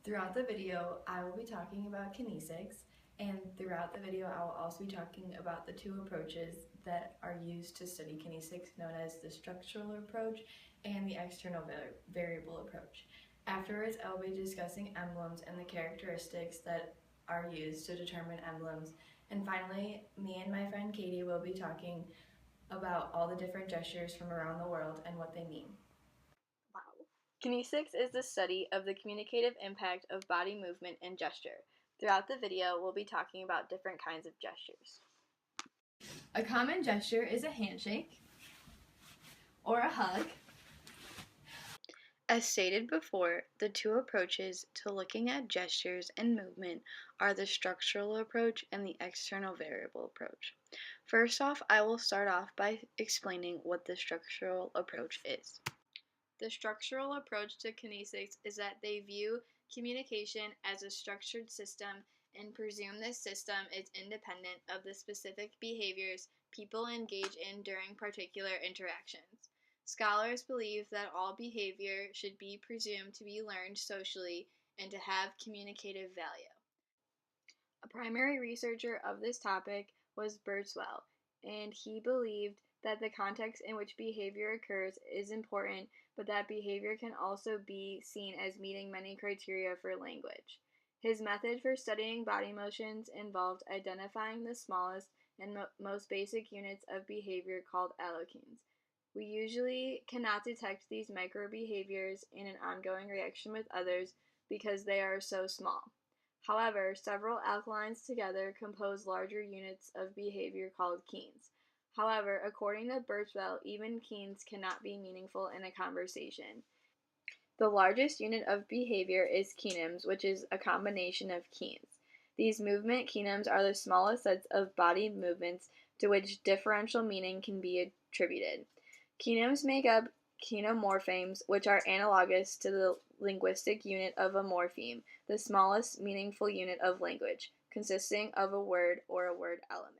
Throughout the video, I will be talking about kinesics, and throughout the video, I will also be talking about the two approaches that are used to study kinesics, known as the structural approach and the external variable approach. Afterwards, I will be discussing emblems and the characteristics that are used to determine emblems. And finally, me and my friend Katie will be talking about all the different gestures from around the world and what they mean. Wow. Kinesics is the study of the communicative impact of body movement and gesture. Throughout the video, we'll be talking about different kinds of gestures. A common gesture is a handshake or a hug. As stated before, the two approaches to looking at gestures and movement are the structural approach and the external variable approach. First off, I will start off by explaining what the structural approach is. The structural approach to kinesics is that they view communication as a structured system and presume this system is independent of the specific behaviors people engage in during particular interactions. Scholars believe that all behavior should be presumed to be learned socially and to have communicative value. A primary researcher of this topic was Birdwell, and he believed that the context in which behavior occurs is important, but that behavior can also be seen as meeting many criteria for language. His method for studying body motions involved identifying the smallest and most basic units of behavior called allokenes. We usually cannot detect these micro behaviors in an ongoing reaction with others because they are so small. However, several alkalines together compose larger units of behavior called kenes. However, according to Birdwell, even kenes cannot be meaningful in a conversation. The largest unit of behavior is kinems, which is a combination of kenes. These movement kinems are the smallest sets of body movements to which differential meaning can be attributed. Kinems make up kinemorphemes, which are analogous to the linguistic unit of a morpheme, the smallest meaningful unit of language, consisting of a word or a word element.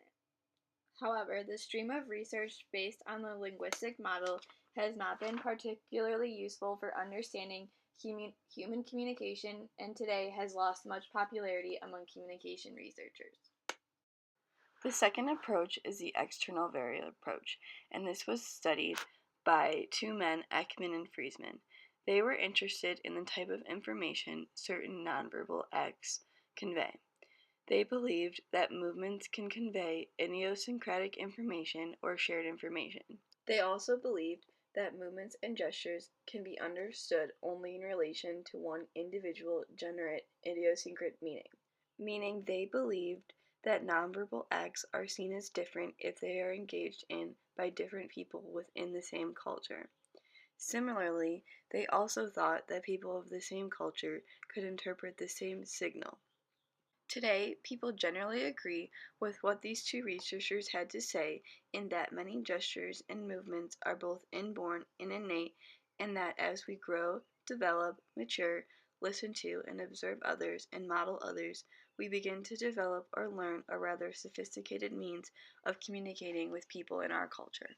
However, the stream of research based on the linguistic model has not been particularly useful for understanding human communication and today has lost much popularity among communication researchers. The second approach is the external variable approach, and this was studied by two men, Ekman and Friesman. They were interested in the type of information certain nonverbal acts convey. They believed that movements can convey idiosyncratic information or shared information. They also believed that movements and gestures can be understood only in relation to one individual generate idiosyncratic meaning, meaning they believed that nonverbal acts are seen as different if they are engaged in by different people within the same culture. Similarly, they also thought that people of the same culture could interpret the same signal. Today, people generally agree with what these two researchers had to say in that many gestures and movements are both inborn and innate, and that as we grow, develop, mature, listen to and observe others and model others, we begin to develop or learn a rather sophisticated means of communicating with people in our culture.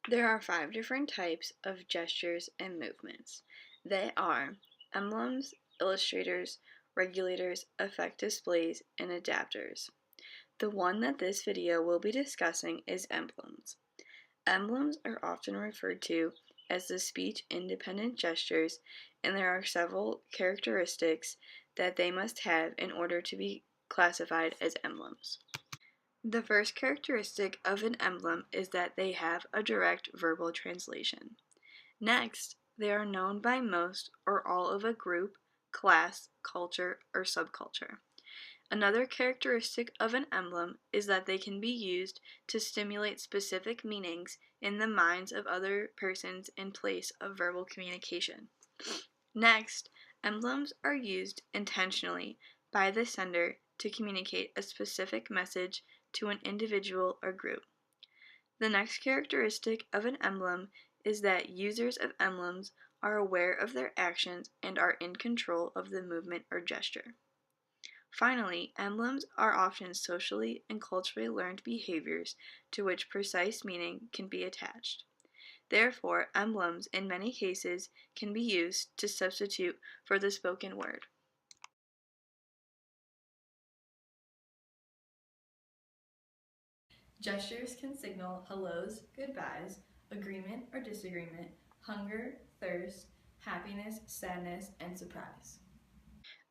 There are 5 different types of gestures and movements. They are emblems, illustrators, regulators, effect displays, and adapters. The one that this video will be discussing is emblems. Emblems are often referred to as the speech-independent gestures, and there are several characteristics that they must have in order to be classified as emblems. The first characteristic of an emblem is that they have a direct verbal translation. Next, they are known by most or all of a group, class, culture, or subculture. Another characteristic of an emblem is that they can be used to stimulate specific meanings in the minds of other persons in place of verbal communication. Next, emblems are used intentionally by the sender to communicate a specific message to an individual or group. The next characteristic of an emblem is that users of emblems are aware of their actions and are in control of the movement or gesture. Finally, emblems are often socially and culturally learned behaviors to which precise meaning can be attached. Therefore, emblems in many cases can be used to substitute for the spoken word. Gestures can signal hellos, goodbyes, agreement or disagreement, hunger, thirst, happiness, sadness, and surprise.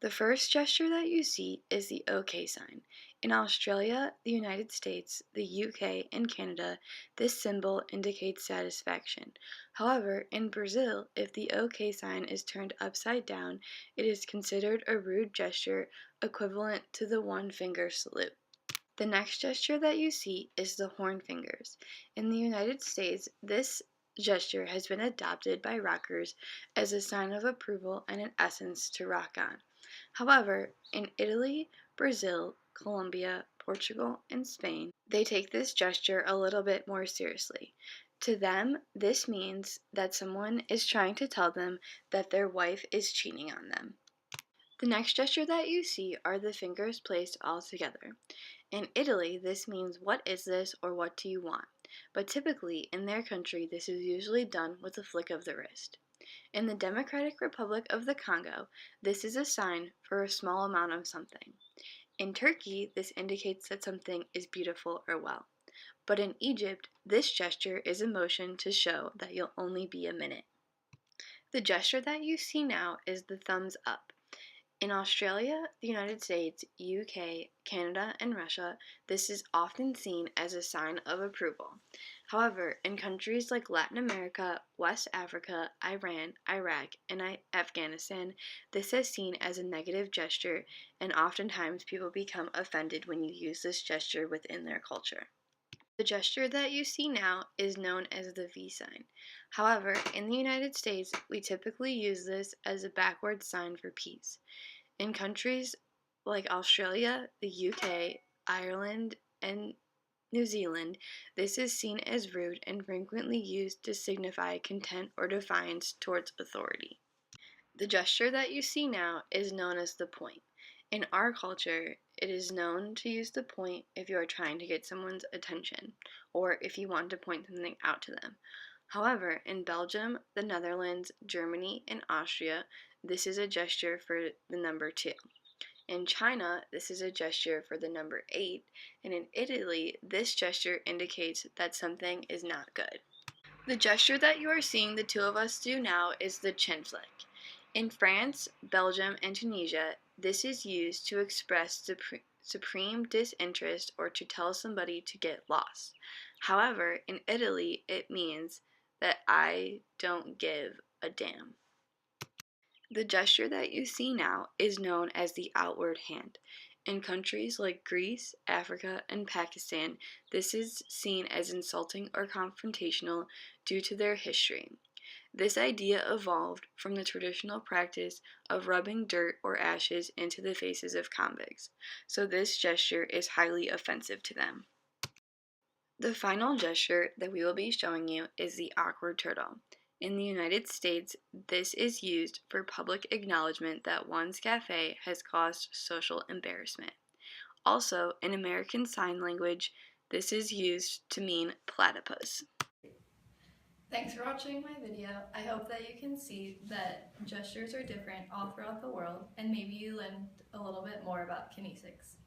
The first gesture that you see is the OK sign. In Australia, the United States, the UK, and Canada, this symbol indicates satisfaction. However, in Brazil, if the OK sign is turned upside down, it is considered a rude gesture equivalent to the one finger salute. The next gesture that you see is the horn fingers. In the United States, this gesture has been adopted by rockers as a sign of approval and in essence to rock on. However, in Italy, Brazil, Colombia, Portugal, and Spain, they take this gesture a little bit more seriously. To them, this means that someone is trying to tell them that their wife is cheating on them. The next gesture that you see are the fingers placed all together. In Italy, this means what is this or what do you want? But typically, in their country, this is usually done with a flick of the wrist. In the Democratic Republic of the Congo, this is a sign for a small amount of something. In Turkey, this indicates that something is beautiful or well. But in Egypt, this gesture is a motion to show that you'll only be a minute. The gesture that you see now is the thumbs up. In Australia, the United States, UK, Canada, and Russia, this is often seen as a sign of approval. However, in countries like Latin America, West Africa, Iran, Iraq, and Afghanistan, this is seen as a negative gesture, and oftentimes people become offended when you use this gesture within their culture. The gesture that you see now is known as the V sign. However, in the United States, we typically use this as a backward sign for peace. In countries like Australia, the UK, Ireland, and New Zealand, this is seen as rude and frequently used to signify contempt or defiance towards authority. The gesture that you see now is known as the point. In our culture, it is known to use the point if you are trying to get someone's attention or if you want to point something out to them. However, in Belgium, the Netherlands, Germany, and Austria, this is a gesture for the number 2. In China, this is a gesture for the number 8, and in Italy, this gesture indicates that something is not good. The gesture that you are seeing the two of us do now is the chin flick. In France, Belgium, and Tunisia, this is used to express supreme disinterest or to tell somebody to get lost. However, in Italy, it means that I don't give a damn. The gesture that you see now is known as the outward hand. In countries like Greece, Africa, and Pakistan, this is seen as insulting or confrontational due to their history. This idea evolved from the traditional practice of rubbing dirt or ashes into the faces of convicts, so this gesture is highly offensive to them. The final gesture that we will be showing you is the awkward turtle. In the United States, this is used for public acknowledgement that one's cafe has caused social embarrassment. Also, in American Sign Language, this is used to mean platypus. Thanks for watching my video. I hope that you can see that gestures are different all throughout the world and maybe you learned a little bit more about kinesics.